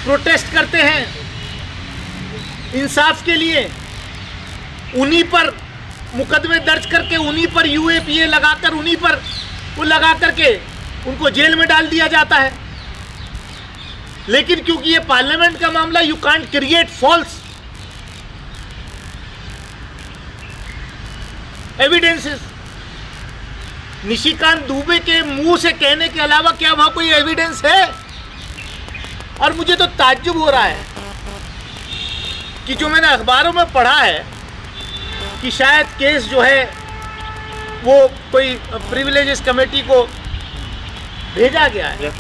Protest करते हैं इंसाफ के लिए, उन्हीं पर मुकदमे दर्ज करके, उन्हीं पर यूएपीए लगाकर, उन्हीं पर वो लगा करके उनको जेल में डाल दिया जाता है। लेकिन क्योंकि ये पार्लियामेंट का मामला, you can't create false evidences. Nishikant Dubey के मुंह से कहने के अलावा क्या वहां कोई एविडेंस है? और मुझे तो ताज्जुब हो रहा है कि जो मैंने अखबारों में पढ़ा है कि शायद केस जो है वो कोई प्रिविलेजेस कमेटी को भेजा गया है,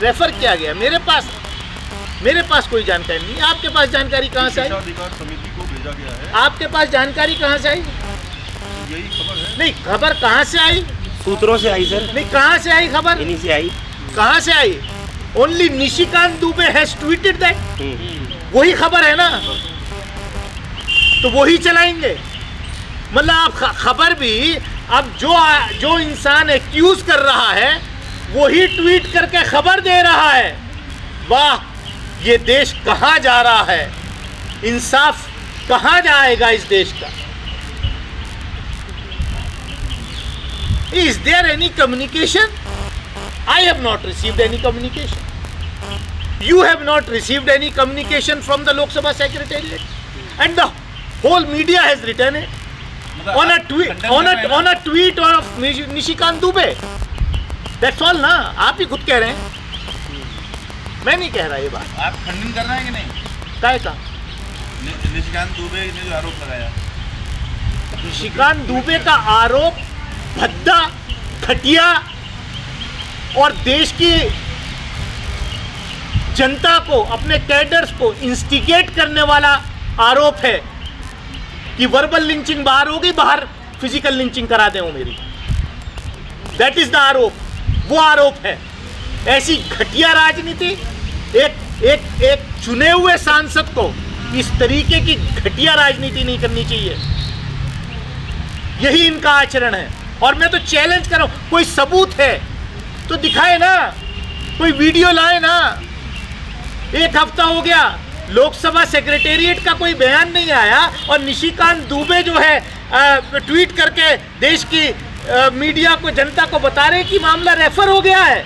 रेफर किया गया। मेरे पास कोई जानकारी नहीं। आपके पास जानकारी कहाँ से आई? अधिकार समिति को भेजा गया है। आपके पास जानकारी कहाँ से आई? यही खबर है। नहीं, खबर कहाँ से आई? सूत्रों से आई सर। नहीं, कहाँ से आई खबर? इन्हीं से आई। कहाँ से आई? Only Nishikant Dubey has tweeted that. वही खबर है ना, तो वही चलाएंगे। मतलब आप खबर भी, अब जो इंसान एक्यूज कर रहा है वही ट्वीट करके खबर दे रहा है। वाह, ये देश कहाँ जा रहा है? इंसाफ कहाँ जाएगा इस देश का? Is there any communication? I have not received any communication. You have not received any communication from the Lok Sabha Secretariat, and the whole media has written it on a tweet of Nishikant Dubey. That's all ना। आप ही खुद कह रहे हैं, मैं नहीं कह रहा ये बात। आप खंडन कर रहे हैं कि नहीं? क्या का? निशिकांत दुबे ने जो आरोप लगाया, निशिकांत दुबे का आरोप भद्दा, घटिया और देश की जनता को, अपने कैडर्स को इंस्टिगेट करने वाला आरोप है कि वर्बल लिंचिंग बाहर होगी, बाहर फिजिकल लिंचिंग करा दें वो मेरी। दैट इज द आरोप, वो आरोप है। ऐसी घटिया राजनीति, एक चुने हुए सांसद को इस तरीके की घटिया राजनीति नहीं करनी चाहिए। यही इनका आचरण है। और मैं तो चैलेंज कर रहा हूं, कोई सबूत है तो दिखाए ना, कोई वीडियो लाए ना। एक हफ्ता हो गया, लोकसभा सेक्रेटेरिएट का कोई बयान नहीं आया और निशिकांत दुबे जो है ट्वीट करके देश की मीडिया को, जनता को बता रहे कि मामला रेफर हो गया है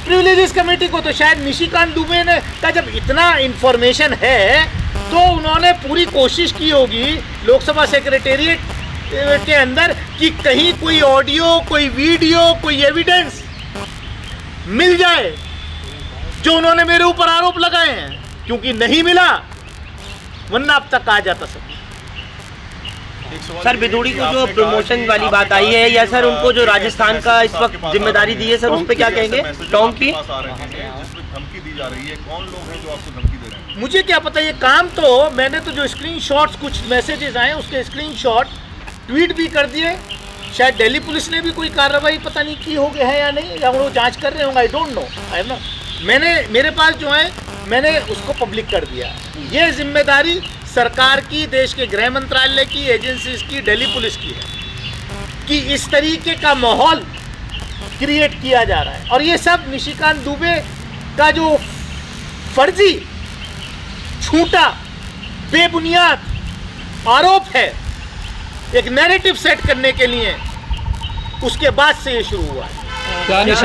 प्रिविलेजेस कमेटी को। तो शायद निशिकांत दुबे ने का जब इतना इंफॉर्मेशन है तो उन्होंने पूरी कोशिश की होगी लोकसभा सेक्रेटेरिएट के अंदर कि कहीं कोई ऑडियो, कोई वीडियो, कोई एविडेंस मिल जाए जो उन्होंने मेरे ऊपर आरोप लगाए हैं, क्योंकि नहीं मिला, वरना अब तक आ जाता सब। सर विदुड़ी को जो प्रमोशन वाली बात आई है, या सर उनको जो राजस्थान का इस वक्त जिम्मेदारी दी है, सर उस पर क्या कहेंगे? टोंक की धमकी दी जा रही है, कौन लोग हैं जो आपको धमकी दे रहे हैं? मुझे क्या पता। ये काम तो मैंने तो जो स्क्रीनशॉट्स, कुछ मैसेजेस आए उसके स्क्रीनशॉट ट्वीट भी कर दिए। शायद दिल्ली पुलिस ने भी कोई कार्रवाई पता नहीं की हो गया है या नहीं, या वो जांच कर रहे होंगे, I don't know. I know, मेरे पास जो है मैंने उसको पब्लिक कर दिया। ये जिम्मेदारी सरकार की, देश के गृह मंत्रालय की, एजेंसीज की, दिल्ली पुलिस की है कि इस तरीके का माहौल क्रिएट किया जा रहा है। और ये सब निशिकांत दुबे का जो फर्जी, झूठा, बेबुनियाद आरोप है, एक नैरेटिव सेट करने के लिए, उसके बाद से ये शुरू हुआ है। इस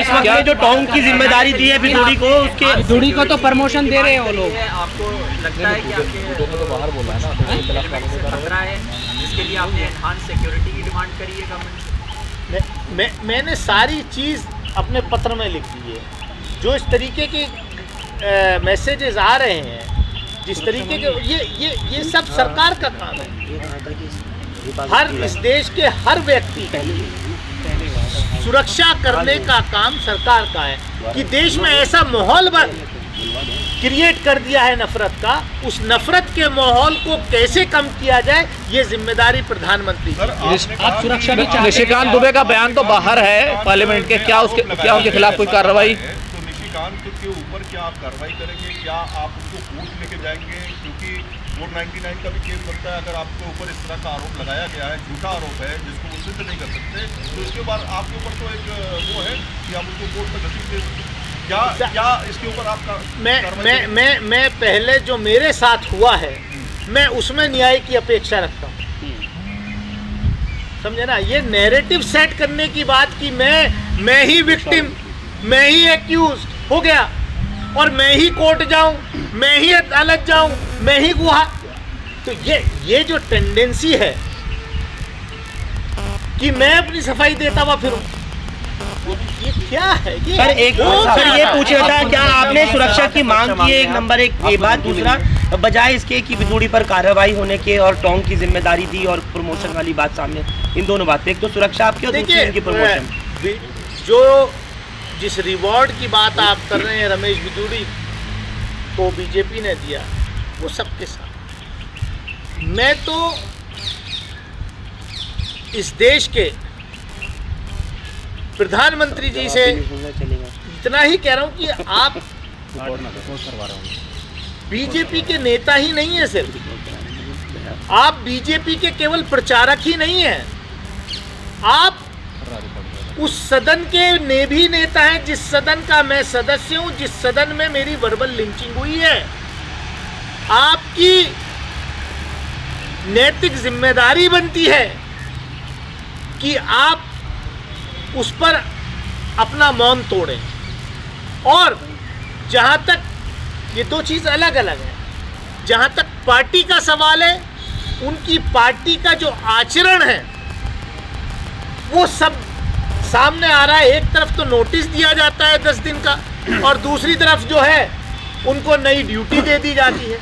वक्त में जो टोंक की जिम्मेदारी दी है विदुड़ी को, उसके विदुड़ी को तो प्रमोशन दे रहे हैं वो लोग। आपको लगता है कि आपके तो बाहर बोला है ना, खतरा है जिसके लिए आपने एनहांस सिक्योरिटी की डिमांड करी है गवर्नमेंट? मैंने सारी चीज़ अपने पत्र में लिख दी है। जो इस तरीके के मैसेजेस आ रहे हैं, जिस तरीके के, ये सब सरकार का काम है। हर इस देश के हर व्यक्ति सुरक्षा करने का काम सरकार का है कि देश में ऐसा माहौल क्रिएट कर दिया है नफरत का, उस नफरत के माहौल को कैसे कम किया जाए, ये जिम्मेदारी प्रधानमंत्री की। आप सुरक्षा भी चाहते निशिकांत दुबे का बयान तो बाहर है पार्लियामेंट के, क्या उनके खिलाफ कोई कार्रवाई? तो निशिकांत के ऊपर क्या आप कार्रवाई करेंगे? क्या आप उनको कोर्ट लेके जाएंगे? क्योंकि 499 का भी केस बनता है। अगर आपके ऊपर इस तरह का आरोप लगाया गया है, झूठा आरोप है जिसको सिद्ध नहीं कर सकते, तो इसके बाद आपके ऊपर तो एक वो है कि आप उसको कोर्ट में घसीट दे सकते हैं। क्या इसके ऊपर आपका मैं पहले जो मेरे साथ हुआ है मैं उसमें न्याय की अपेक्षा रखता हूँ। समझे ना, ये नैरेटिव सेट करने की बात कि मैं ही विक्टिम, मैं ही एक्यूज हो गया और मैं ही कोर्ट जाऊं, मैं ही अदालत जाऊं, मैं ही गुहा, तो ये जो टेंडेंसी है कि मैं अपनी सफाई देता हुआ फिरूं, ये क्या है? ये सर एक सर ये पूछना था, क्या आपने सुरक्षा की मांग की है? एक नंबर एक ये बात। दूसरा, बजाय इसके कि बिदूड़ी पर कार्रवाई होने के और टोंग की जिम्मेदारी दी और प्रमोशन वाली बात सामने, इन दोनों बातें, एक तो सुरक्षा आपकी और दूसरी इनकी प्रमोशन। जो जिस रिवॉर्ड की बात आप कर रहे हैं रमेश बिदूड़ी को बीजेपी ने दिया, वो सबके साथ। मैं तो इस देश के प्रधानमंत्री जी से इतना ही कह रहा हूं कि आप बीजेपी के नेता ही नहीं है, सिर्फ आप बीजेपी के केवल प्रचारक ही नहीं हैं, आप उस सदन के भी नेता हैं जिस सदन का मैं सदस्य हूं, जिस सदन में मेरी वर्बल लिंचिंग हुई है। आपकी नैतिक जिम्मेदारी बनती है कि आप उस पर अपना मौन तोड़ें। और जहां तक ये दो चीज़ अलग अलग है, जहां तक पार्टी का सवाल है, उनकी पार्टी का जो आचरण है वो सब सामने आ रहा है। एक तरफ तो नोटिस दिया जाता है 10 दिन का, और दूसरी तरफ जो है उनको नई ड्यूटी दे दी जाती है।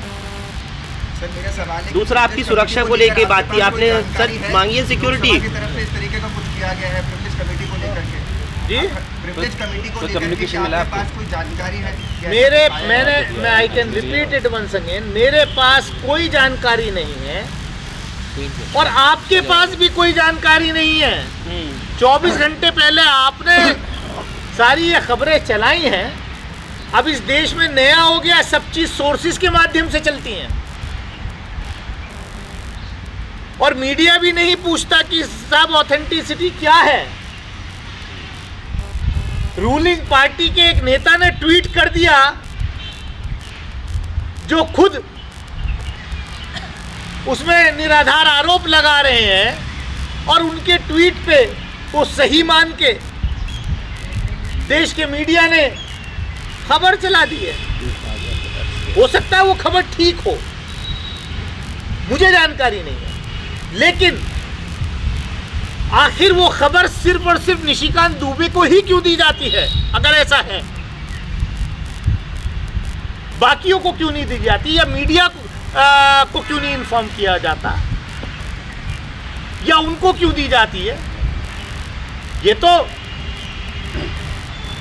दूसरा, आपकी सुरक्षा को लेके बात थी, आपने सर मांगी है सिक्योरिटी की तरफ से इस तरीके का कुछ किया गया है प्रिविलेज कमेटी को लेकर के जी, प्रिविलेज कमेटी को लेकर के आपके पास कोई जानकारी है? मैं I can repeat it once again, मेरे पास कोई जानकारी नहीं है और आपके पास भी कोई जानकारी नहीं है। 24 घंटे पहले आपने सारी ये खबरें चलाई हैं। अब इस देश में नया हो गया, सब चीज सोर्सेज के माध्यम से चलती हैं और मीडिया भी नहीं पूछता कि सब ऑथेंटिसिटी क्या है। रूलिंग पार्टी के एक नेता ने ट्वीट कर दिया जो खुद उसमें निराधार आरोप लगा रहे हैं, और उनके ट्वीट पे वो सही मान के देश के मीडिया ने खबर चला दी है। हो सकता है वो खबर ठीक हो, मुझे जानकारी नहीं है, लेकिन आखिर वो खबर सिर्फ और सिर्फ निशिकांत दुबे को ही क्यों दी जाती है? अगर ऐसा है, बाकियों को क्यों नहीं दी जाती, या मीडिया को क्यों नहीं इन्फॉर्म किया जाता, या उनको क्यों दी जाती है? ये तो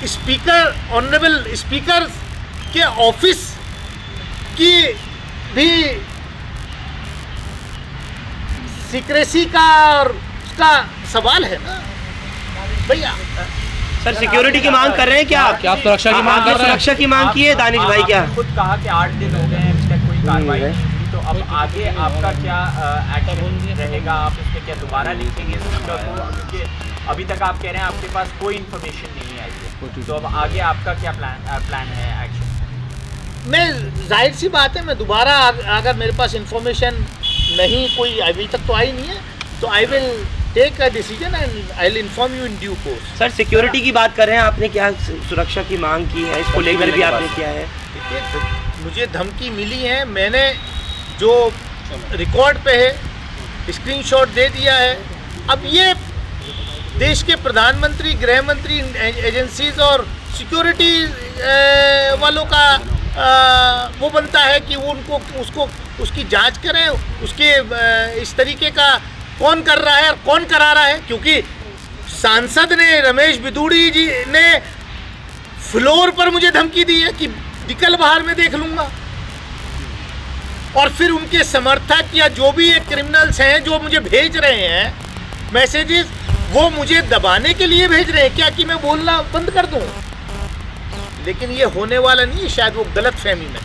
स्पीकर, ऑनरेबल स्पीकर के ऑफिस की भी सीक्रेसी का और उसका सवाल है ना भैया। सर सिक्योरिटी की मांग कर रहे हैं क्या आप? क्या आप सुरक्षा की मांग कर रहे हैं? सुरक्षा की मांग की है दानिश भाई? क्या खुद कहा कि 8 दिन हो गए हैं, अभी तक कोई कार्रवाई नहीं हुई, तो अब आगे आपका क्या एक्शन रहेगा? आप इस पे क्या दोबारा लिखेंगे स्पीकर को? क्योंकि अभी तक आप कह रहे हैं आपके पास कोई इन्फॉर्मेशन नहीं आई है, तो अब आगे आपका क्या प्लान है एक्शन? मैं जाहिर सी बात है, मैं दोबारा अगर मेरे पास इंफॉर्मेशन नहीं कोई अभी तक तो आई नहीं है, तो I will take a decision and I will inform you in due course. Sir security की बात कर रहे हैं, आपने क्या सुरक्षा की मांग की है? इसको लेकर भी आपने किया है? मुझे धमकी मिली है, मैंने जो रिकॉर्ड पे है स्क्रीनशॉट दे दिया है। अब ये देश के प्रधानमंत्री, गृह मंत्री, एजेंसीज और सिक्योरिटी वालों का वो बनता है कि वो उसको उसकी जांच करें, उसके इस तरीके का कौन कर रहा है और कौन करा रहा है। क्योंकि सांसद ने, रमेश बिदूड़ी जी ने फ्लोर पर मुझे धमकी दी है कि निकल बाहर में देख लूंगा, और फिर उनके समर्थक या जो भी एक क्रिमिनल्स हैं जो मुझे भेज रहे हैं मैसेजेस, वो मुझे दबाने के लिए भेज रहे हैं क्या कि मैं बोलना बंद कर दूं। लेकिन ये होने वाला नहीं है, शायद वो गलत फहमी में।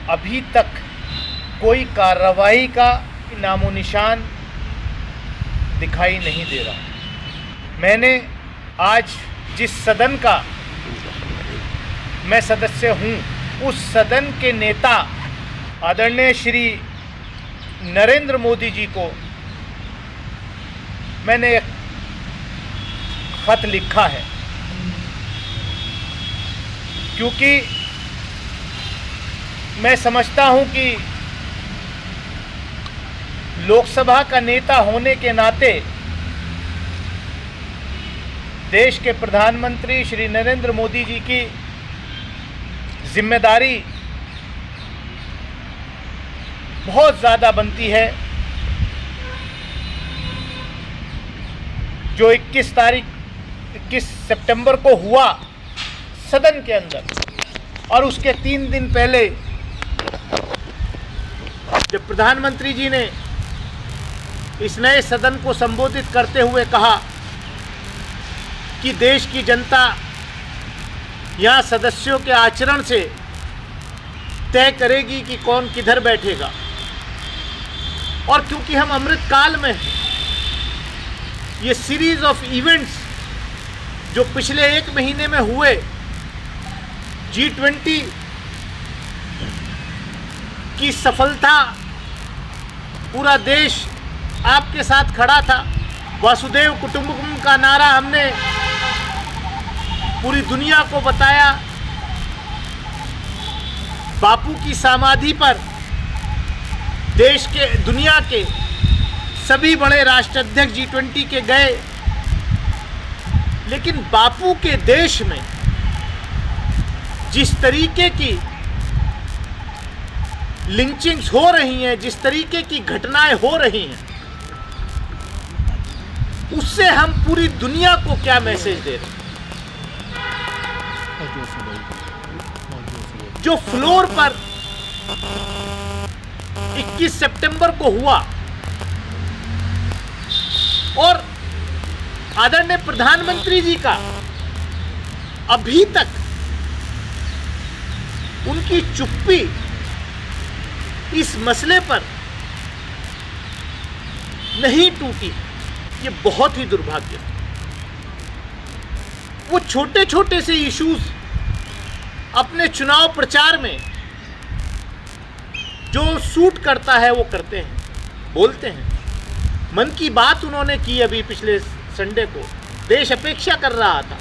अभी तक कोई कार्रवाई का नामो निशान दिखाई नहीं दे रहा। मैंने आज जिस सदन का मैं सदस्य हूँ, उस सदन के नेता आदरणीय श्री नरेंद्र मोदी जी को मैंने एक खत लिखा है, क्योंकि मैं समझता हूं कि लोकसभा का नेता होने के नाते देश के प्रधानमंत्री श्री नरेंद्र मोदी जी की जिम्मेदारी बहुत ज़्यादा बनती है। जो 21 सितंबर को हुआ सदन के अंदर, और उसके 3 दिन पहले जब प्रधानमंत्री जी ने इस नए सदन को संबोधित करते हुए कहा कि देश की जनता यहाँ सदस्यों के आचरण से तय करेगी कि कौन किधर बैठेगा, और क्योंकि हम अमृत काल में हैं, ये सीरीज ऑफ इवेंट्स जो पिछले 1 महीने में हुए, G20 की सफलता, पूरा देश आपके साथ खड़ा था, वसुधैव कुटुंबकम का नारा हमने पूरी दुनिया को बताया, बापू की समाधि पर देश के, दुनिया के सभी बड़े राष्ट्राध्यक्ष G20 के गए, लेकिन बापू के देश में जिस तरीके की लिंचिंग्स हो रही हैं, जिस तरीके की घटनाएं हो रही हैं, उससे हम पूरी दुनिया को क्या मैसेज दे रहे हैं। जो फ्लोर पर 21 सितंबर को हुआ और आदरणीय प्रधानमंत्री जी का अभी तक उनकी चुप्पी इस मसले पर नहीं टूटी, ये बहुत ही दुर्भाग्य है। वो छोटे छोटे से इश्यूज अपने चुनाव प्रचार में जो सूट करता है वो करते हैं, बोलते हैं। मन की बात उन्होंने की अभी पिछले संडे को, देश अपेक्षा कर रहा था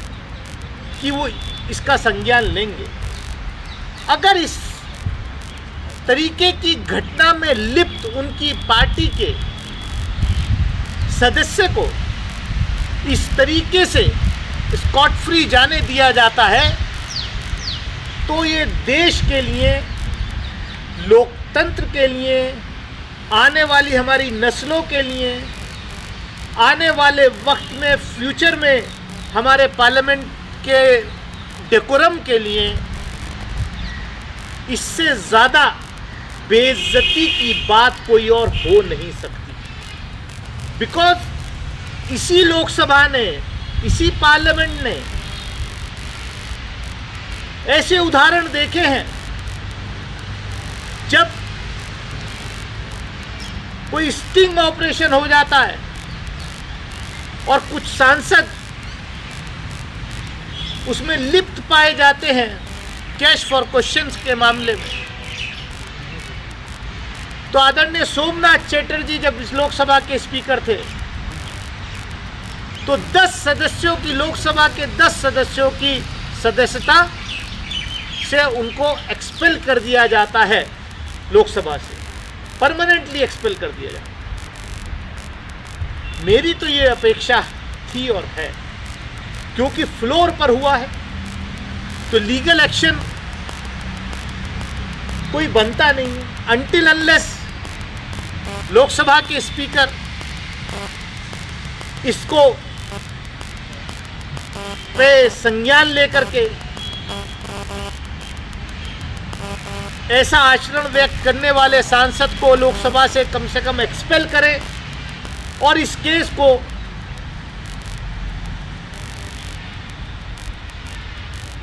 कि वो इसका संज्ञान लेंगे। अगर इस तरीके की घटना में लिप्त उनकी पार्टी के सदस्य को इस तरीके से स्कॉट फ्री जाने दिया जाता है, तो ये देश के लिए, लोकतंत्र के लिए, आने वाली हमारी नस्लों के लिए, आने वाले वक्त में, फ्यूचर में हमारे पार्लियामेंट के डेकोरम के लिए इससे ज़्यादा बेइज्जती की बात कोई और हो नहीं सकती। बिकॉज इसी लोकसभा ने, इसी पार्लियामेंट ने ऐसे उदाहरण देखे हैं जब कोई स्टिंग ऑपरेशन हो जाता है और कुछ सांसद उसमें लिप्त पाए जाते हैं कैश फॉर क्वेश्चंस के मामले में। तो आदरणीय सोमनाथ चैटर्जी जब इस लोकसभा के स्पीकर थे, तो 10 सदस्यों की, लोकसभा के 10 सदस्यों की सदस्यता से उनको एक्सपेल कर दिया जाता है, लोकसभा से परमानेंटली एक्सपेल कर दिया जाता है। मेरी तो ये अपेक्षा थी और है, क्योंकि फ्लोर पर हुआ है तो लीगल एक्शन कोई बनता नहीं है अनटिल अनलेस लोकसभा के स्पीकर इसको पे संज्ञान लेकर के ऐसा आचरण व्यक्त करने वाले सांसद को लोकसभा से कम एक्सपेल करें और इस केस को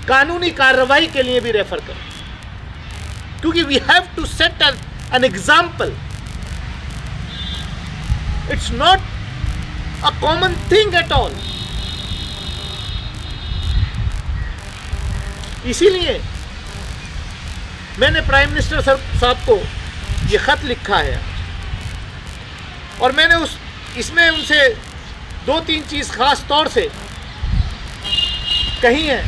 कानूनी कार्रवाई के लिए भी रेफर करें, क्योंकि we have to set an example. It's not a common thing at all. इसीलिए मैंने प्राइम मिनिस्टर साहब को ये खत लिखा है और मैंने इसमें उनसे 2-3 चीज़ खास तौर से कही है।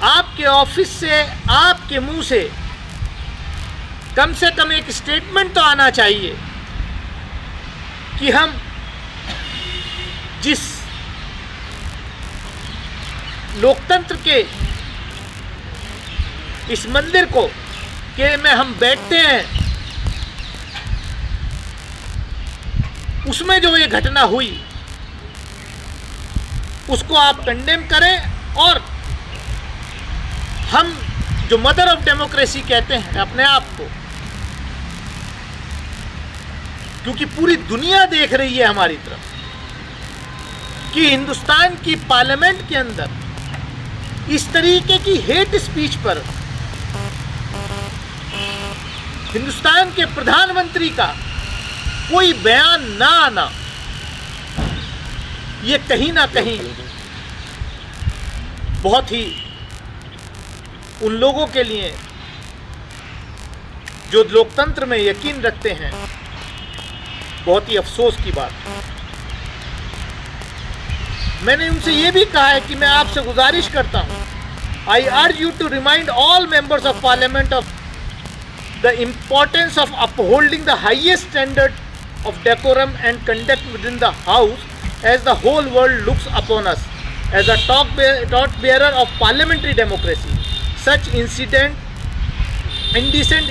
आपके ऑफिस से, आपके मुंह से कम एक स्टेटमेंट तो आना चाहिए कि हम जिस लोकतंत्र के इस मंदिर को के में हम बैठते हैं, उसमें जो ये घटना हुई उसको आप कंडेम करें और हम जो मदर ऑफ डेमोक्रेसी कहते हैं अपने आप को, क्योंकि पूरी दुनिया देख रही है हमारी तरफ कि हिंदुस्तान की पार्लियामेंट के अंदर इस तरीके की हेट स्पीच पर हिंदुस्तान के प्रधानमंत्री का कोई बयान ना आना, ये कहीं ना कहीं बहुत ही उन लोगों के लिए जो लोकतंत्र में यकीन रखते हैं बहुत ही अफसोस की बात है। मैंने उनसे ये भी कहा है कि मैं आपसे गुजारिश करता हूं, I urge you to remind all members of parliament of the importance of upholding the highest standard of decorum and conduct within the house, as the whole world looks upon us as a torchbearer of parliamentary democracy. Such indecent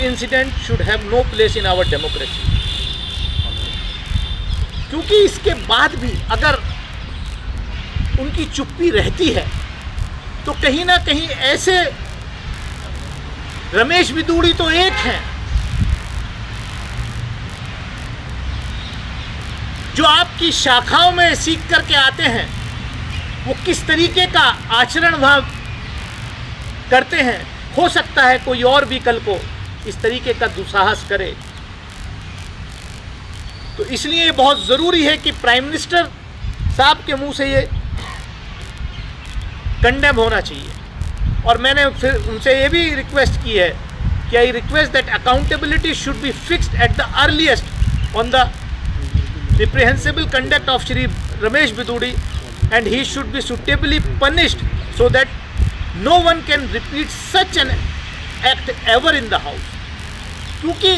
incident should have no place in our democracy. क्योंकि इसके बाद भी अगर उनकी चुप्पी रहती है तो कहीं ना कहीं ऐसे रमेश बिदूड़ी तो एक हैं जो आपकी शाखाओं में सीख करके आते हैं, वो किस तरीके का आचरण वहाँ करते हैं। हो सकता है कोई और भी कल को इस तरीके का दुस्साहस करे। तो इसलिए ये बहुत ज़रूरी है कि प्राइम मिनिस्टर साहब के मुंह से ये कंडेम होना चाहिए। और मैंने फिर उनसे ये भी रिक्वेस्ट की है कि I request that accountability should be fixed at the earliest on the reprehensible conduct of Shri Ramesh Bidudi, and he should be suitably punished so that no one can repeat such an act ever in the house. क्योंकि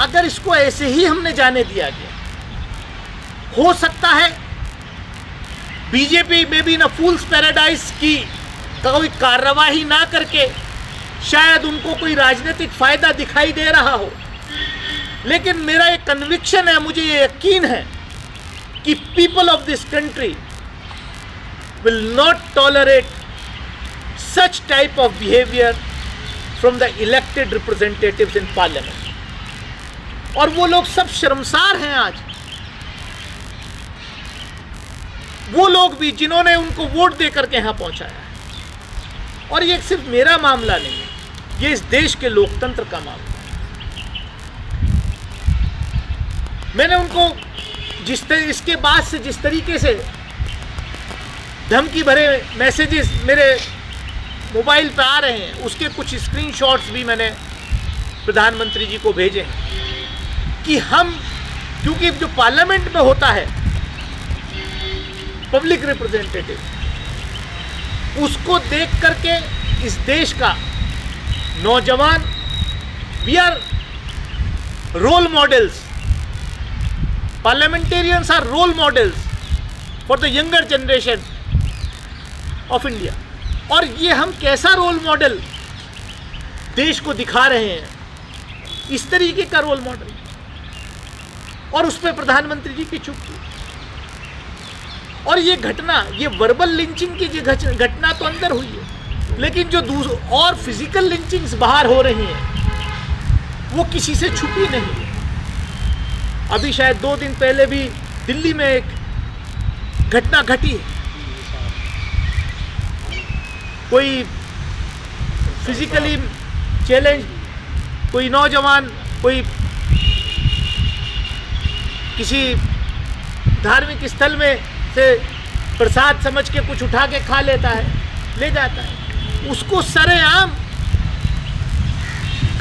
अगर इसको ऐसे ही हमने जाने दिया गया, हो सकता है बीजेपी में भी ना फूल्स पैराडाइज की कोई कार्रवाई ना करके शायद उनको कोई राजनीतिक फायदा दिखाई दे रहा हो, लेकिन मेरा एक कन्विक्शन है, मुझे ये यकीन है कि people of this country will not tolerate such type of behaviour from the elected representatives in parliament. और वो लोग सब शर्मसार हैं आज, वो लोग भी जिन्होंने उनको वोट दे करके यहां पहुंचाया है। और ये सिर्फ मेरा मामला नहीं है, ये इस देश के लोकतंत्र का मामला। मैंने उनको इसके बाद से जिस तरीके से धमकी भरे मैसेजेस मेरे मोबाइल पे आ रहे हैं, उसके कुछ स्क्रीनशॉट्स भी मैंने प्रधानमंत्री जी को भेजे हैं कि हम, क्योंकि जो पार्लियामेंट में होता है पब्लिक रिप्रेजेंटेटिव, उसको देख करके इस देश का नौजवान, we are role models, parliamentarians are role models for the younger generation of India। और ये हम कैसा रोल मॉडल देश को दिखा रहे हैं, इस तरीके का रोल मॉडल, और उस पर प्रधानमंत्री जी की चुप्पी। और ये घटना, ये वर्बल लिंचिंग की घटना तो अंदर हुई है, लेकिन जो और फिजिकल लिंचिंग्स बाहर हो रही हैं वो किसी से छुपी नहीं है। अभी शायद 2 दिन पहले भी दिल्ली में एक घटना घटी है, कोई फिजिकली चैलेंज, कोई नौजवान कोई किसी धार्मिक स्थल में से प्रसाद समझ के कुछ उठा के खा लेता है, ले जाता है, उसको सरेआम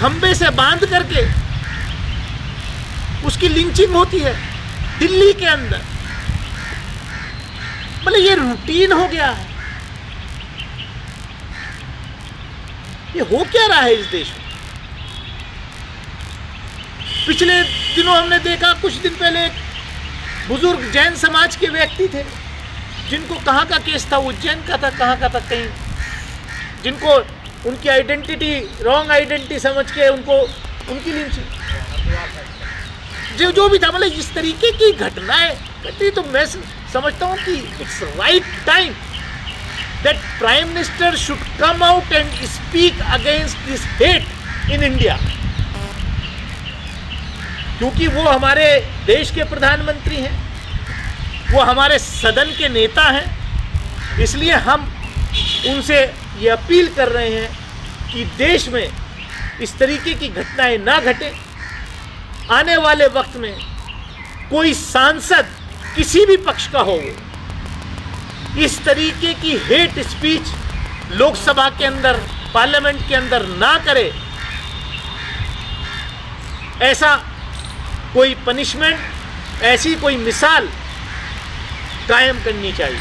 खंबे से बांध करके उसकी लिंचिंग होती है दिल्ली के अंदर। मतलब ये रूटीन हो गया है। ये हो क्या रहा है इस देश में? पिछले दिनों हमने देखा, कुछ दिन पहले एक बुजुर्ग जैन समाज के व्यक्ति थे जिनको कहाँ का केस था, उज्जैन का था, कहाँ का था, कहीं, जिनको उनकी आइडेंटिटी रॉन्ग आइडेंटिटी समझ के उनको उनकी लिंचिंग, जो भी था। मतलब इस तरीके की घटनाएं घटी तो मैं समझता हूँ कि it's right time that prime minister should come out and speak against this hate in India, क्योंकि वो हमारे देश के प्रधानमंत्री हैं, वो हमारे सदन के नेता हैं। इसलिए हम उनसे ये अपील कर रहे हैं कि देश में इस तरीके की घटनाएं ना घटे। आने वाले वक्त में कोई सांसद किसी भी पक्ष का हो, इस तरीके की हेट स्पीच लोकसभा के अंदर, पार्लियामेंट के अंदर ना करे। ऐसा कोई पनिशमेंट, ऐसी कोई मिसाल कायम करनी चाहिए।